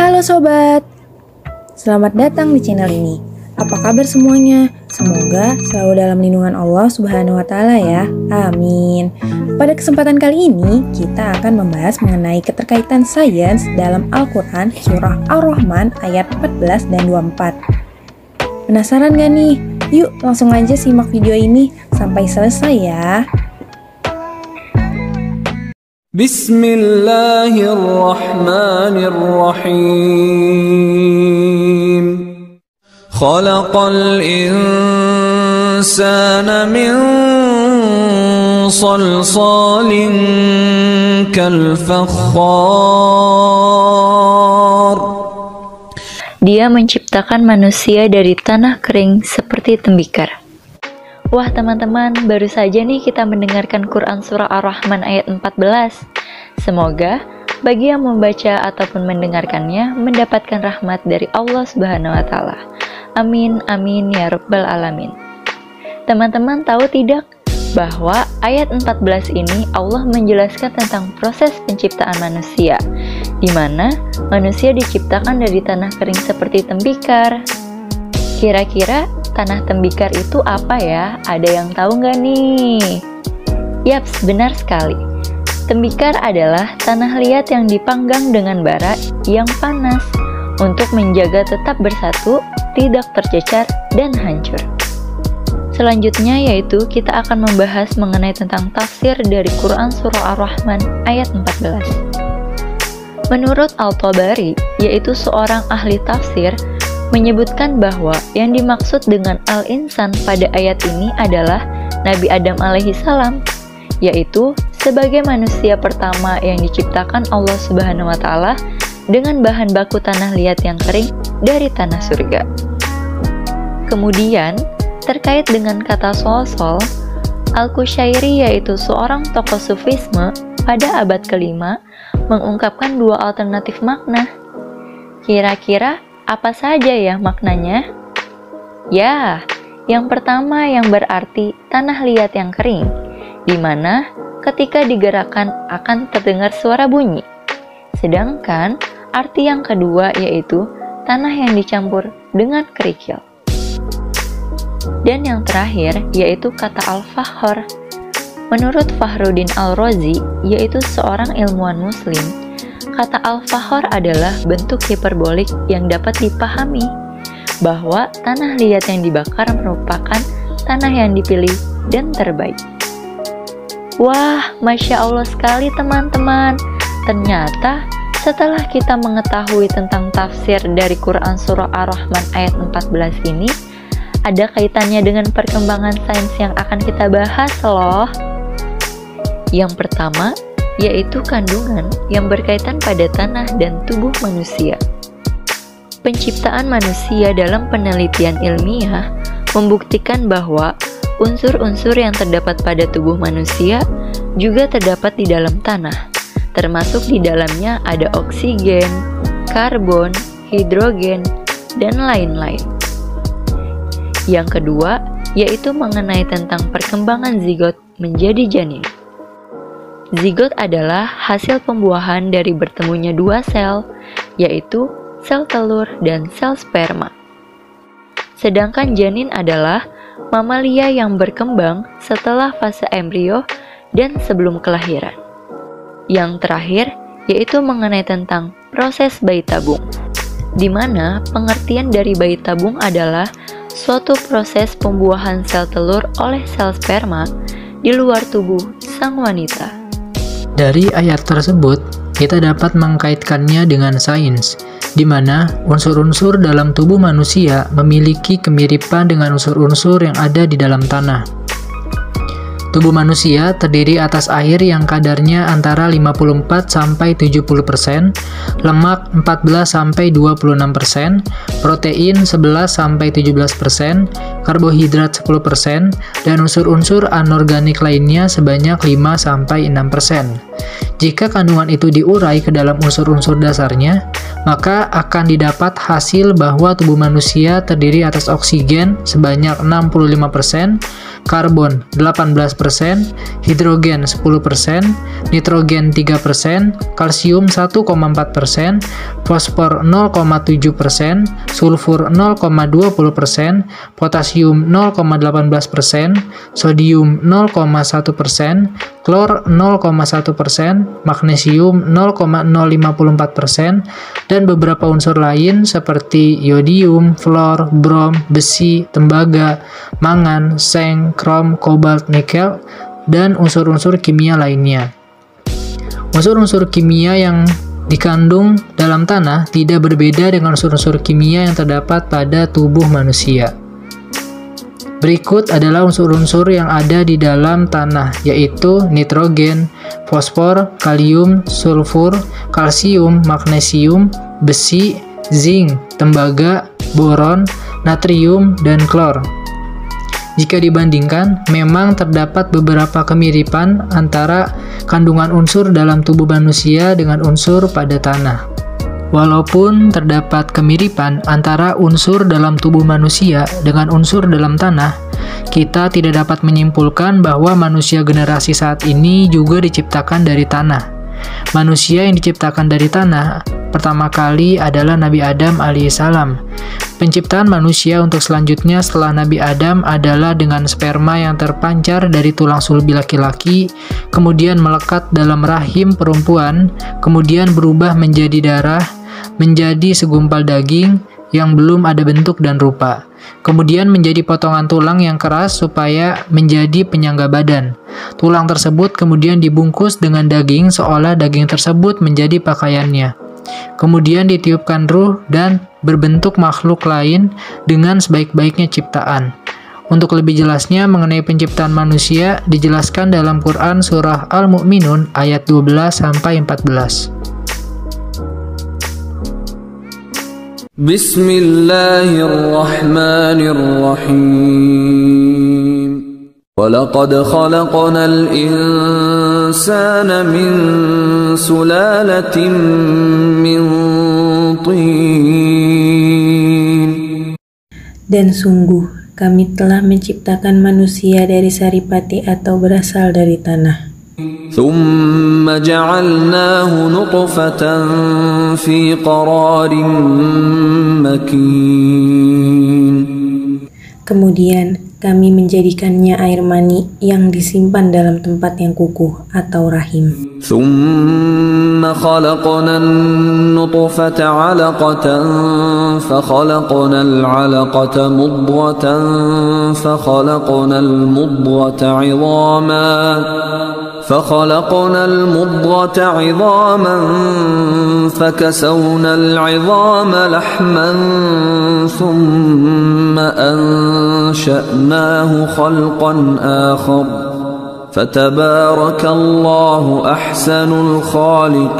Halo sobat, selamat datang di channel ini. Apa kabar semuanya? Semoga selalu dalam lindungan Allah Subhanahu wa Ta'ala ya. Amin. Pada kesempatan kali ini, kita akan membahas mengenai keterkaitan sains dalam Al-Quran Surah Ar-Rahman ayat 14 dan 24. Penasaran gak nih? Yuk langsung aja simak video ini sampai selesai ya. Bismillahirrahmanirrahim. Khalaqal insana min salsalin kal fakhar. Dia menciptakan manusia dari tanah kering seperti tembikar. Wah teman-teman, baru saja nih kita mendengarkan Quran Surah Ar-Rahman ayat 14. Semoga bagi yang membaca ataupun mendengarkannya mendapatkan rahmat dari Allah Subhanahu wa Ta'ala. Amin, amin ya Rabbal Alamin. Teman-teman tahu tidak bahwa ayat 14 ini Allah menjelaskan tentang proses penciptaan manusia, di mana manusia diciptakan dari tanah kering seperti tembikar. Kira-kira tanah tembikar itu apa ya? Ada yang tahu nggak nih? Yaps, benar sekali. Tembikar adalah tanah liat yang dipanggang dengan bara yang panas untuk menjaga tetap bersatu, tidak tercecar, dan hancur. Selanjutnya yaitu kita akan membahas mengenai tentang tafsir dari Quran Surah Ar-Rahman ayat 14. Menurut Al-Tabari, yaitu seorang ahli tafsir, menyebutkan bahwa yang dimaksud dengan al-insan pada ayat ini adalah Nabi Adam alaihissalam, yaitu sebagai manusia pertama yang diciptakan Allah Subhanahu wa Ta'ala dengan bahan baku tanah liat yang kering dari tanah surga. Kemudian, terkait dengan kata sol-sol, Al-Qushairi yaitu seorang tokoh sufisme pada abad ke-5 mengungkapkan dua alternatif makna. Kira-kira apa saja ya maknanya? Ya, yang pertama yang berarti tanah liat yang kering, di mana ketika digerakkan akan terdengar suara bunyi. Sedangkan arti yang kedua yaitu tanah yang dicampur dengan kerikil. Dan yang terakhir yaitu kata al-fakhar. Menurut Fakhruddin Al-Razi, yaitu seorang ilmuwan muslim, kata al-fakhar adalah bentuk hiperbolik yang dapat dipahami bahwa tanah liat yang dibakar merupakan tanah yang dipilih dan terbaik. Wah, Masya Allah sekali teman-teman. Ternyata setelah kita mengetahui tentang tafsir dari Quran Surah Ar-Rahman ayat 14 ini, ada kaitannya dengan perkembangan sains yang akan kita bahas loh. Yang pertama, yaitu kandungan yang berkaitan pada tanah dan tubuh manusia. Penciptaan manusia dalam penelitian ilmiah membuktikan bahwa unsur-unsur yang terdapat pada tubuh manusia juga terdapat di dalam tanah, termasuk di dalamnya ada oksigen, karbon, hidrogen, dan lain-lain. Yang kedua, yaitu mengenai tentang perkembangan zigot menjadi janin. Zigot adalah hasil pembuahan dari bertemunya dua sel, yaitu sel telur dan sel sperma. Sedangkan janin adalah mamalia yang berkembang setelah fase embrio dan sebelum kelahiran. Yang terakhir, yaitu mengenai tentang proses bayi tabung, di mana pengertian dari bayi tabung adalah suatu proses pembuahan sel telur oleh sel sperma di luar tubuh sang wanita. Dari ayat tersebut, kita dapat mengkaitkannya dengan sains, di mana unsur-unsur dalam tubuh manusia memiliki kemiripan dengan unsur-unsur yang ada di dalam tanah. Tubuh manusia terdiri atas air yang kadarnya antara 54-70%, lemak 14-26%, protein 11-17%, karbohidrat 10%, dan unsur-unsur anorganik lainnya sebanyak 5-6%. Jika kandungan itu diurai ke dalam unsur-unsur dasarnya, maka akan didapat hasil bahwa tubuh manusia terdiri atas oksigen sebanyak 65%, karbon 18%, hidrogen 10%, nitrogen 3%, kalsium 1,4%, fosfor 0,7%, sulfur 0,20%, potasium 0,18%, sodium 0,1%, klor 0,1%, magnesium 0,054%, dan beberapa unsur lain seperti yodium, fluor, brom, besi, tembaga, mangan, seng, krom, kobalt, nikel, dan unsur-unsur kimia lainnya. Unsur-unsur kimia yang dikandung dalam tanah tidak berbeda dengan unsur-unsur kimia yang terdapat pada tubuh manusia. Berikut adalah unsur-unsur yang ada di dalam tanah, yaitu nitrogen, fosfor, kalium, sulfur, kalsium, magnesium, besi, zinc, tembaga, boron, natrium, dan klor. Jika dibandingkan, memang terdapat beberapa kemiripan antara kandungan unsur dalam tubuh manusia dengan unsur pada tanah. Walaupun terdapat kemiripan antara unsur dalam tubuh manusia dengan unsur dalam tanah, kita tidak dapat menyimpulkan bahwa manusia generasi saat ini juga diciptakan dari tanah. Manusia yang diciptakan dari tanah pertama kali adalah Nabi Adam alaihissalam. Penciptaan manusia untuk selanjutnya setelah Nabi Adam adalah dengan sperma yang terpancar dari tulang sulbi laki-laki, kemudian melekat dalam rahim perempuan, kemudian berubah menjadi darah, menjadi segumpal daging yang belum ada bentuk dan rupa, kemudian menjadi potongan tulang yang keras supaya menjadi penyangga badan. Tulang tersebut kemudian dibungkus dengan daging seolah daging tersebut menjadi pakaiannya. Kemudian ditiupkan ruh dan berbentuk makhluk lain dengan sebaik-baiknya ciptaan. Untuk lebih jelasnya mengenai penciptaan manusia dijelaskan dalam Quran surah Al-Mu'minun ayat 12-14. Bismillahirrahmanirrahim. وَلَقَدْ خَلَقْنَا الْإِنسَانَ مِنْ سُلَالَةٍ مِنْ طِينٍ. Dan sungguh, kami telah menciptakan manusia dari saripati atau berasal dari tanah. ثُمَّ جَعَلْنَاهُ نُطْفَةً فِي قَرَارٍ مَكِينٍ. Kemudian, kami menjadikannya air mani yang disimpan dalam tempat yang kukuh atau rahim. ثُمَّ خَلَقْنَا النُّطْفَةَ عَلَقَةً فَخَلَقْنَا الْعَلَقَةَ مُضْغَةً فَخَلَقْنَا الْمُضْغَةَ عِظَامًا فَكَسَوْنَا الْعِظَامَ لَحْمًا ثُمَّ أَنشَأْنَاهُ خَلْقًا آخَرَ فَتَبَارَكَ اللَّهُ أَحْسَنُ الْخَالِقِينَ.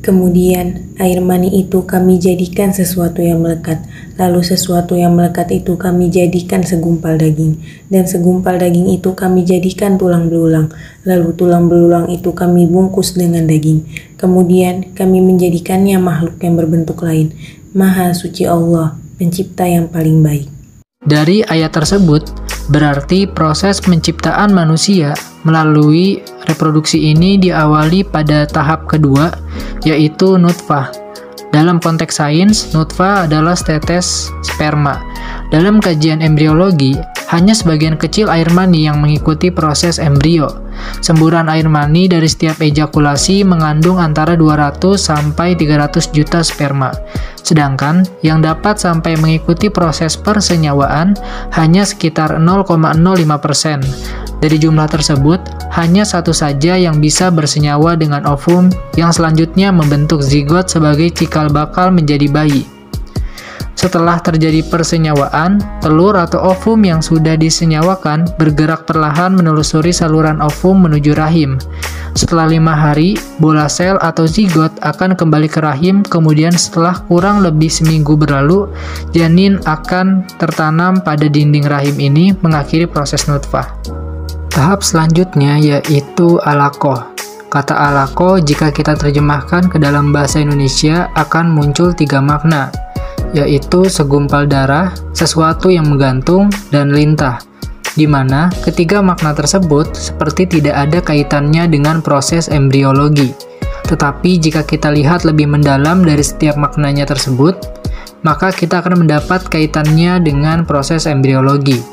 Kemudian, air mani itu kami jadikan sesuatu yang melekat. Lalu sesuatu yang melekat itu kami jadikan segumpal daging. Dan segumpal daging itu kami jadikan tulang belulang. Lalu tulang belulang itu kami bungkus dengan daging. Kemudian kami menjadikannya makhluk yang berbentuk lain. Maha suci Allah, pencipta yang paling baik. Dari ayat tersebut, berarti proses penciptaan manusia melalui reproduksi ini diawali pada tahap kedua, yaitu nutfah. Dalam konteks sains, nutfah adalah setetes sperma. Dalam kajian embriologi, hanya sebagian kecil air mani yang mengikuti proses embrio. Semburan air mani dari setiap ejakulasi mengandung antara 200 sampai 300 juta sperma. Sedangkan yang dapat sampai mengikuti proses persenyawaan hanya sekitar 0,05%. Dari jumlah tersebut, hanya satu saja yang bisa bersenyawa dengan ovum yang selanjutnya membentuk zigot sebagai cikal bakal menjadi bayi. Setelah terjadi persenyawaan, telur atau ovum yang sudah disenyawakan bergerak perlahan menelusuri saluran ovum menuju rahim. Setelah 5 hari, bola sel atau zigot akan kembali ke rahim, kemudian setelah kurang lebih seminggu berlalu, janin akan tertanam pada dinding rahim ini mengakhiri proses nutfah. Tahap selanjutnya yaitu alaqoh. Kata alaqoh jika kita terjemahkan ke dalam bahasa Indonesia akan muncul 3 makna, yaitu segumpal darah, sesuatu yang menggantung, dan lintah, di mana ketiga makna tersebut seperti tidak ada kaitannya dengan proses embriologi. Tetapi jika kita lihat lebih mendalam dari setiap maknanya tersebut, maka kita akan mendapat kaitannya dengan proses embriologi.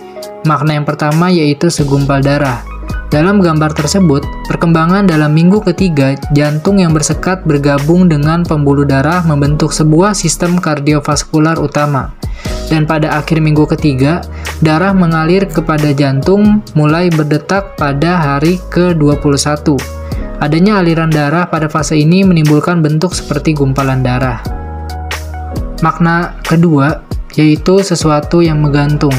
Makna yang pertama yaitu segumpal darah. Dalam gambar tersebut, perkembangan dalam minggu ketiga, jantung yang bersekat bergabung dengan pembuluh darah membentuk sebuah sistem kardiovaskular utama. Dan pada akhir minggu ketiga, darah mengalir kepada jantung mulai berdetak pada hari ke-21. Adanya aliran darah pada fase ini menimbulkan bentuk seperti gumpalan darah. Makna kedua yaitu sesuatu yang menggantung,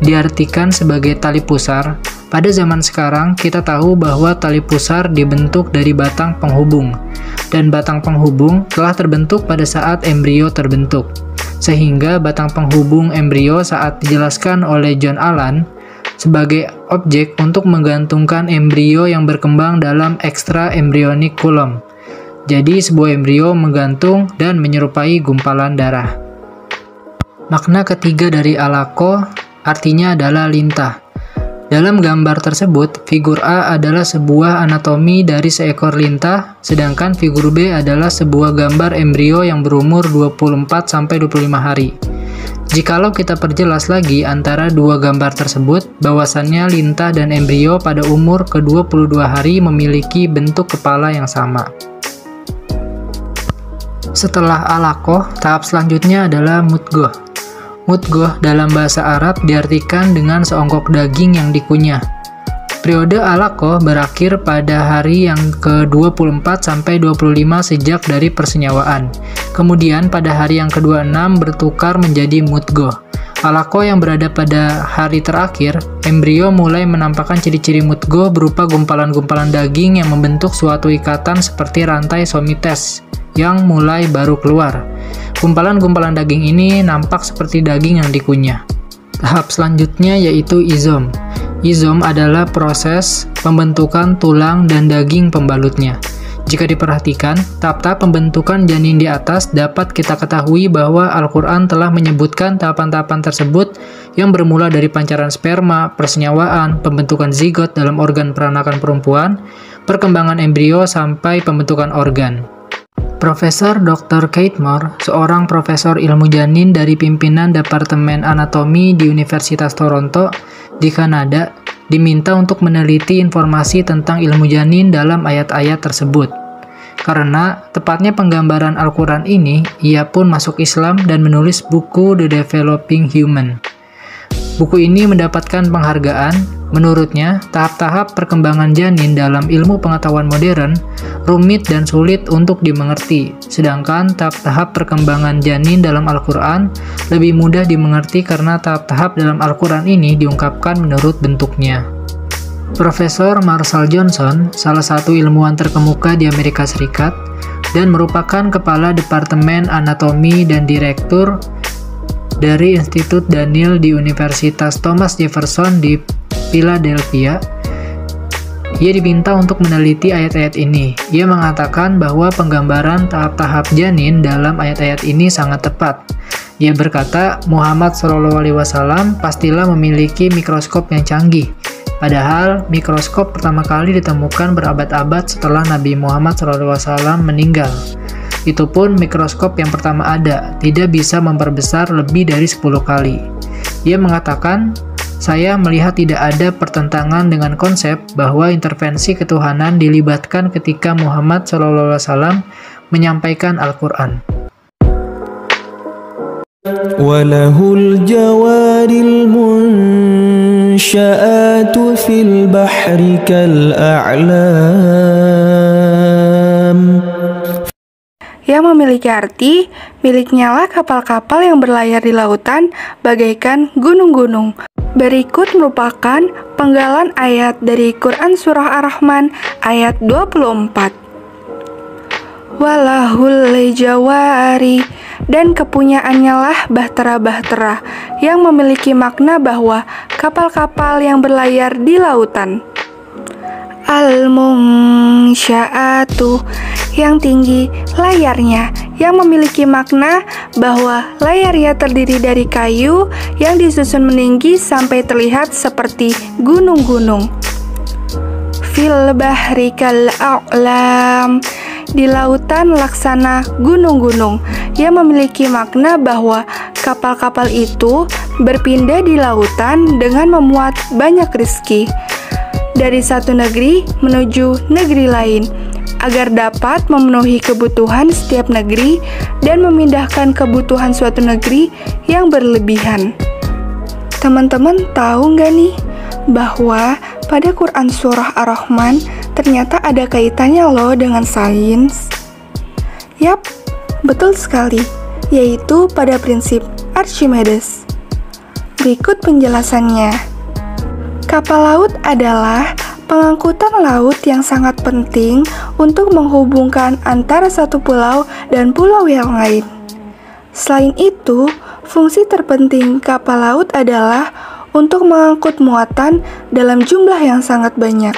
diartikan sebagai tali pusar. Pada zaman sekarang, kita tahu bahwa tali pusar dibentuk dari batang penghubung, dan batang penghubung telah terbentuk pada saat embrio terbentuk. Sehingga batang penghubung embrio saat dijelaskan oleh John Allan sebagai objek untuk menggantungkan embrio yang berkembang dalam extra embryonic column. Jadi, sebuah embrio menggantung dan menyerupai gumpalan darah. Makna ketiga dari alaqah artinya adalah lintah. Dalam gambar tersebut, figur A adalah sebuah anatomi dari seekor lintah, sedangkan figur B adalah sebuah gambar embrio yang berumur 24-25 hari. Jikalau kita perjelas lagi antara dua gambar tersebut, bahwasannya lintah dan embrio pada umur ke-22 hari memiliki bentuk kepala yang sama. Setelah alaqah, tahap selanjutnya adalah mudghah. Mudghah dalam bahasa Arab diartikan dengan seonggok daging yang dikunyah. Periode alaqah berakhir pada hari yang ke-24-25 sejak dari persenyawaan. Kemudian pada hari yang ke-26 bertukar menjadi mudghah. Alaqah yang berada pada hari terakhir, embrio mulai menampakkan ciri-ciri mudghah berupa gumpalan-gumpalan daging yang membentuk suatu ikatan seperti rantai somites yang mulai baru keluar. Gumpalan-gumpalan daging ini nampak seperti daging yang dikunyah. Tahap selanjutnya yaitu izom. Izom adalah proses pembentukan tulang dan daging pembalutnya. Jika diperhatikan, tahap-tahap pembentukan janin di atas dapat kita ketahui bahwa Al-Quran telah menyebutkan tahapan-tahapan tersebut yang bermula dari pancaran sperma, persenyawaan, pembentukan zigot dalam organ peranakan perempuan, perkembangan embrio, sampai pembentukan organ. Profesor Dr. Kate Moore, seorang profesor ilmu janin dari pimpinan Departemen Anatomi di Universitas Toronto di Kanada, diminta untuk meneliti informasi tentang ilmu janin dalam ayat-ayat tersebut. Karena tepatnya penggambaran Al-Quran ini, ia pun masuk Islam dan menulis buku The Developing Human. Buku ini mendapatkan penghargaan. Menurutnya, tahap-tahap perkembangan janin dalam ilmu pengetahuan modern rumit dan sulit untuk dimengerti, sedangkan tahap-tahap perkembangan janin dalam Al-Quran lebih mudah dimengerti karena tahap-tahap dalam Al-Quran ini diungkapkan menurut bentuknya. Profesor Marshall Johnson, salah satu ilmuwan terkemuka di Amerika Serikat, dan merupakan Kepala Departemen Anatomi dan Direktur dari Institut Daniel di Universitas Thomas Jefferson di Philadelphia. Ia diminta untuk meneliti ayat-ayat ini. Ia mengatakan bahwa penggambaran tahap-tahap janin dalam ayat-ayat ini sangat tepat. Ia berkata, Muhammad SAW pastilah memiliki mikroskop yang canggih. Padahal, mikroskop pertama kali ditemukan berabad-abad setelah Nabi Muhammad SAW meninggal. Itu pun mikroskop yang pertama ada, tidak bisa memperbesar lebih dari 10 kali. Ia mengatakan, saya melihat tidak ada pertentangan dengan konsep bahwa intervensi ketuhanan dilibatkan ketika Muhammad SAW menyampaikan Al-Quran. وَلَهُ الْجَوَارِ الْمُنْشَآتُ فِي الْبَحْرِ كَالْأَعْلَامِ. Yang memiliki arti, miliknya lah kapal-kapal yang berlayar di lautan bagaikan gunung-gunung. Berikut merupakan penggalan ayat dari Quran Surah Ar-Rahman ayat 24. Walahul jawari, dan kepunyaannya lah bahtera-bahtera yang memiliki makna bahwa kapal-kapal yang berlayar di lautan. Al-Munsya'atu, yang tinggi layarnya, yang memiliki makna bahwa layarnya terdiri dari kayu yang disusun meninggi sampai terlihat seperti gunung-gunung. Fil bahri kal a'lam, di lautan laksana gunung-gunung, yang memiliki makna bahwa kapal-kapal itu berpindah di lautan dengan memuat banyak rezeki dari satu negeri menuju negeri lain, agar dapat memenuhi kebutuhan setiap negeri dan memindahkan kebutuhan suatu negeri yang berlebihan. Teman-teman tahu nggak nih bahwa pada Quran Surah Ar-Rahman ternyata ada kaitannya loh dengan sains? Yap, betul sekali, yaitu pada prinsip Archimedes. Berikut penjelasannya. Kapal laut adalah pengangkutan laut yang sangat penting untuk menghubungkan antara satu pulau dan pulau yang lain. Selain itu, fungsi terpenting kapal laut adalah untuk mengangkut muatan dalam jumlah yang sangat banyak.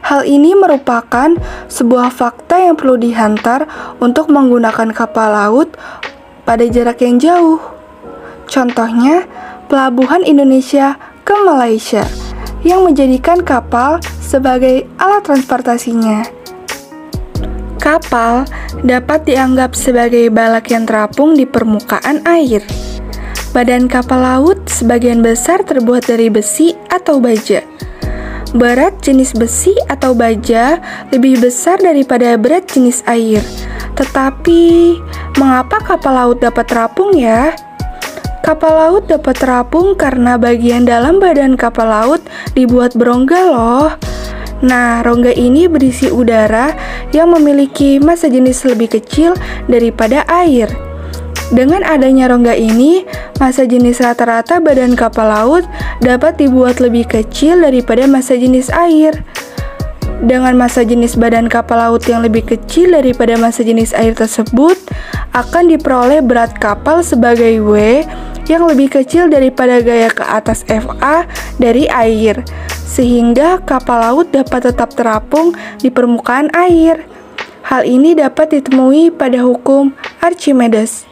Hal ini merupakan sebuah fakta yang perlu dihantar untuk menggunakan kapal laut pada jarak yang jauh. Contohnya, pelabuhan Indonesia ke Malaysia yang menjadikan kapal sebagai alat transportasinya. Kapal dapat dianggap sebagai balak yang terapung di permukaan air. Badan kapal laut sebagian besar terbuat dari besi atau baja. Berat jenis besi atau baja lebih besar daripada berat jenis air. Tetapi, mengapa kapal laut dapat terapung ya? Kapal laut dapat terapung karena bagian dalam badan kapal laut dibuat berongga loh. Nah, rongga ini berisi udara yang memiliki massa jenis lebih kecil daripada air. Dengan adanya rongga ini, massa jenis rata-rata badan kapal laut dapat dibuat lebih kecil daripada massa jenis air. Dengan massa jenis badan kapal laut yang lebih kecil daripada massa jenis air tersebut, akan diperoleh berat kapal sebagai W yang lebih kecil daripada gaya ke atas FA dari air, sehingga kapal laut dapat tetap terapung di permukaan air. Hal ini dapat ditemui pada hukum Archimedes.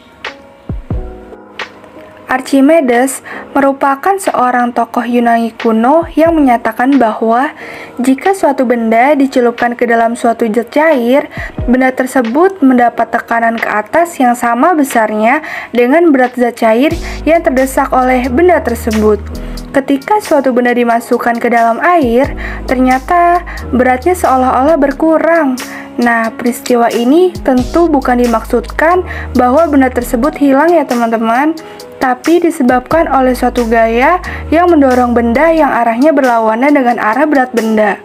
Archimedes merupakan seorang tokoh Yunani kuno yang menyatakan bahwa jika suatu benda dicelupkan ke dalam suatu zat cair, benda tersebut mendapat tekanan ke atas yang sama besarnya dengan berat zat cair yang terdesak oleh benda tersebut. Ketika suatu benda dimasukkan ke dalam air, ternyata beratnya seolah-olah berkurang. Nah, peristiwa ini tentu bukan dimaksudkan bahwa benda tersebut hilang ya teman-teman, tapi disebabkan oleh suatu gaya yang mendorong benda yang arahnya berlawanan dengan arah berat benda.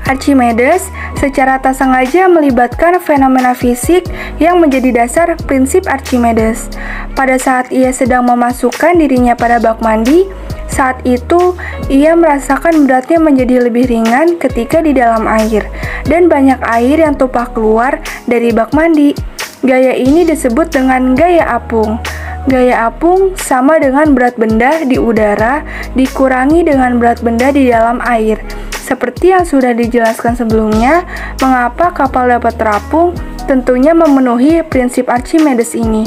Archimedes secara tak sengaja melibatkan fenomena fisik yang menjadi dasar prinsip Archimedes. Pada saat ia sedang memasukkan dirinya pada bak mandi, saat itu ia merasakan beratnya menjadi lebih ringan ketika di dalam air, dan banyak air yang tumpah keluar dari bak mandi. Gaya ini disebut dengan gaya apung. Gaya apung sama dengan berat benda di udara dikurangi dengan berat benda di dalam air. Seperti yang sudah dijelaskan sebelumnya, mengapa kapal dapat terapung tentunya memenuhi prinsip Archimedes ini.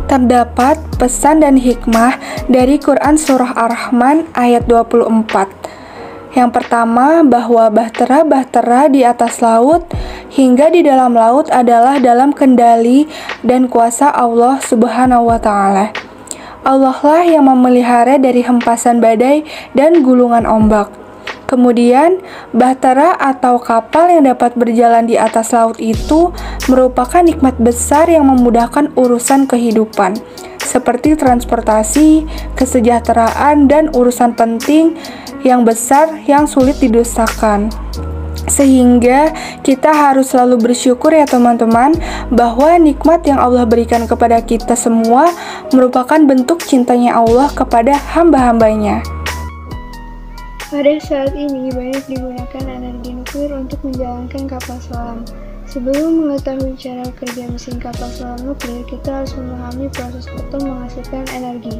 Terdapat pesan dan hikmah dari Quran Surah Ar-Rahman ayat 24. Yang pertama, bahwa bahtera-bahtera di atas laut hingga di dalam laut adalah dalam kendali dan kuasa Allah Subhanahu wa Ta'ala. Allah lah yang memelihara dari hempasan badai dan gulungan ombak. Kemudian, bahtera atau kapal yang dapat berjalan di atas laut itu merupakan nikmat besar yang memudahkan urusan kehidupan, seperti transportasi, kesejahteraan, dan urusan penting yang besar yang sulit didustakan. Sehingga kita harus selalu bersyukur ya teman-teman, bahwa nikmat yang Allah berikan kepada kita semua merupakan bentuk cintanya Allah kepada hamba-hambanya. Pada saat ini banyak digunakan energi nuklir untuk menjalankan kapal selam. Sebelum mengetahui cara kerja mesin kapal selam nuklir, kita harus memahami proses atom menghasilkan energi.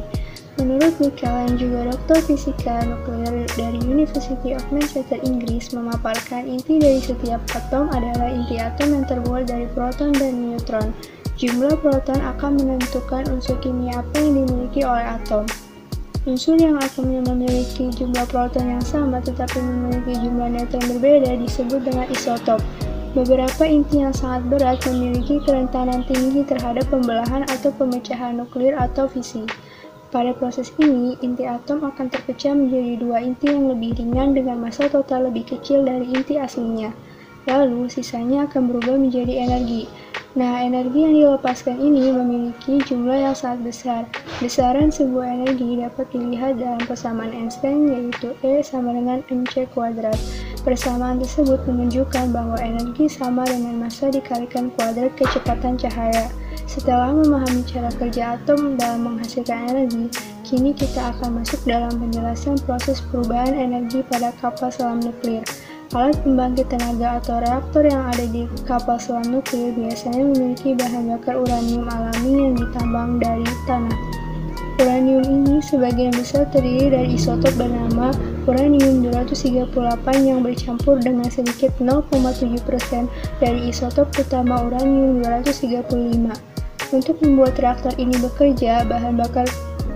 Menurut Michael yang juga doktor fisika nuklir dari University of Manchester, Inggris, memaparkan inti dari setiap atom adalah inti atom yang terbuat dari proton dan neutron. Jumlah proton akan menentukan unsur kimia apa yang dimiliki oleh atom. Unsur yang atomnya memiliki jumlah proton yang sama tetapi memiliki jumlah neutron berbeda disebut dengan isotop. Beberapa inti yang sangat berat memiliki kerentanan tinggi terhadap pembelahan atau pemecahan nuklir atau fisi. Pada proses ini, inti atom akan terpecah menjadi dua inti yang lebih ringan dengan massa total lebih kecil dari inti aslinya. Lalu, sisanya akan berubah menjadi energi. Nah, energi yang dilepaskan ini memiliki jumlah yang sangat besar. Besaran sebuah energi dapat dilihat dalam persamaan Einstein, yaitu E sama dengan mc². Persamaan tersebut menunjukkan bahwa energi sama dengan massa dikalikan kuadrat kecepatan cahaya. Setelah memahami cara kerja atom dalam menghasilkan energi, kini kita akan masuk dalam penjelasan proses perubahan energi pada kapal selam nuklir. Alat pembangkit tenaga atau reaktor yang ada di kapal selam nuklir biasanya memiliki bahan bakar uranium alami yang ditambang dari tanah. Uranium ini sebagian besar terdiri dari isotop bernama uranium-238 yang bercampur dengan sedikit 0,7% dari isotop utama uranium-235. Untuk membuat reaktor ini bekerja, bahan bakar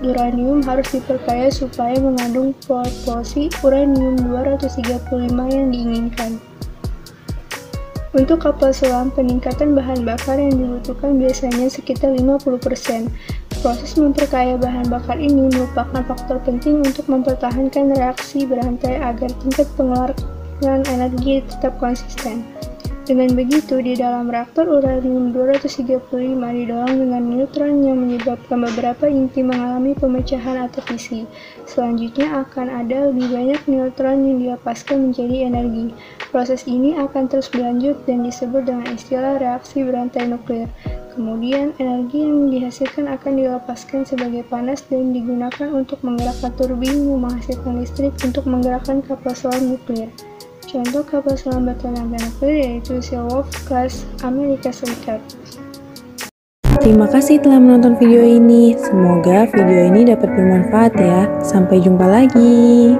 uranium harus diperkaya supaya mengandung proporsi uranium-235 yang diinginkan. Untuk kapal selam, peningkatan bahan bakar yang dibutuhkan biasanya sekitar 50%. Proses memperkaya bahan bakar ini merupakan faktor penting untuk mempertahankan reaksi berantai agar tingkat pengeluaran energi tetap konsisten. Dengan begitu, di dalam reaktor uranium-235 didorong dengan neutron yang menyebabkan beberapa inti mengalami pemecahan atau fisi. Selanjutnya akan ada lebih banyak neutron yang dilepaskan menjadi energi. Proses ini akan terus berlanjut dan disebut dengan istilah reaksi berantai nuklir. Kemudian, energi yang dihasilkan akan dilepaskan sebagai panas dan digunakan untuk menggerakkan turbin yang menghasilkan listrik untuk menggerakkan kapal selam nuklir. Contoh kapal selam bertenaga nuklir yaitu Seawolf kelas Amerika Serikat. Terima kasih telah menonton video ini. Semoga video ini dapat bermanfaat ya. Sampai jumpa lagi.